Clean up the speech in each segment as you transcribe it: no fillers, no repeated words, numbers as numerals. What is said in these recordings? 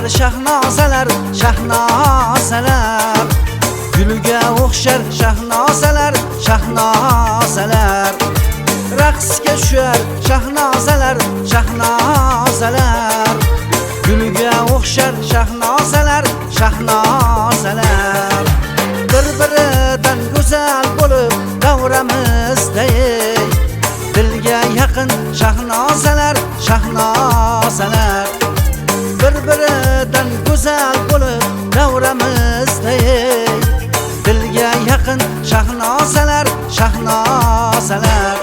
shahnozalar, shahnozalar. Gulga o'xshar shahnozalar, shahnozalar. Raqsga tushar shahnozalar, shahnozalar. Gulga o'xshar shahnozalar, shahnozalar. Bir-biridan go'zal bo'lib davramizda dilga yaqin shahnozalar, shahnozalar. Bir-biridan go'zal bo'lib davramizda dilga yaqin shahnozalar, shahnozalar.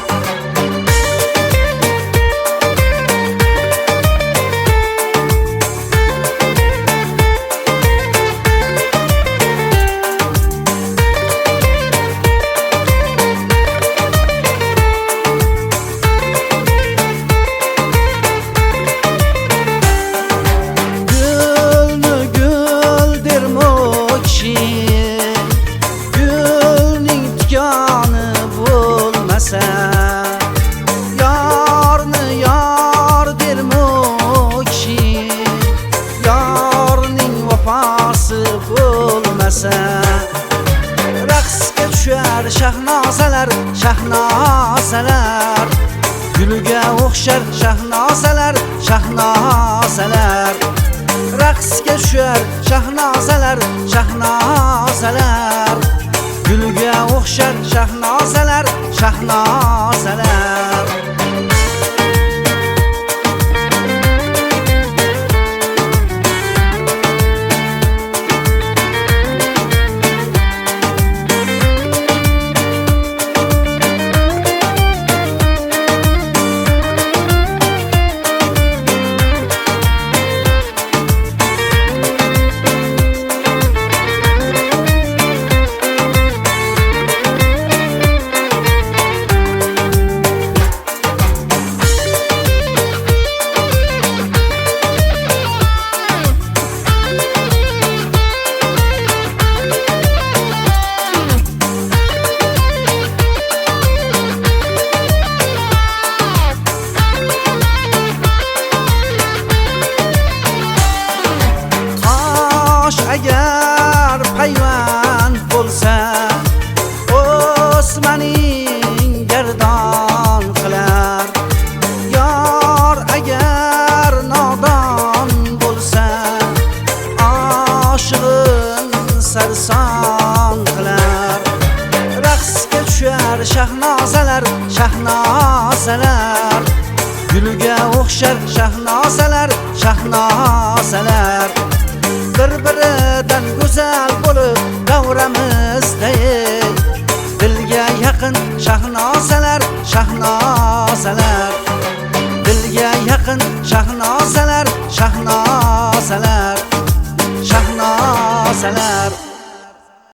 Yorni yor dermoqchi, yorning vafosi bo'lmasa. Raqsga tushar shahnozalar, shahnozalar. Gulga o'xshar shahnozalar, shahnozalar. Raqsga tushar shahnozalar, shahnozalar. Gulga o'xshar shahnozalar, shahnozalar. Agar payvand bo'lsa, o'smaning gardon qilar. Yor agar nodon bo'lsa, oshig'in sarson qilar. Raqsga tushar shahnozalar, shahnozalar. Gulga o'xshar shahnozalar, shahnozalar. Bir-biridan go'zal bo'lib davramizda dilga yaqin shahnozalar, shahnozalar. Dilga yaqin shahnozalar, shahnozalar.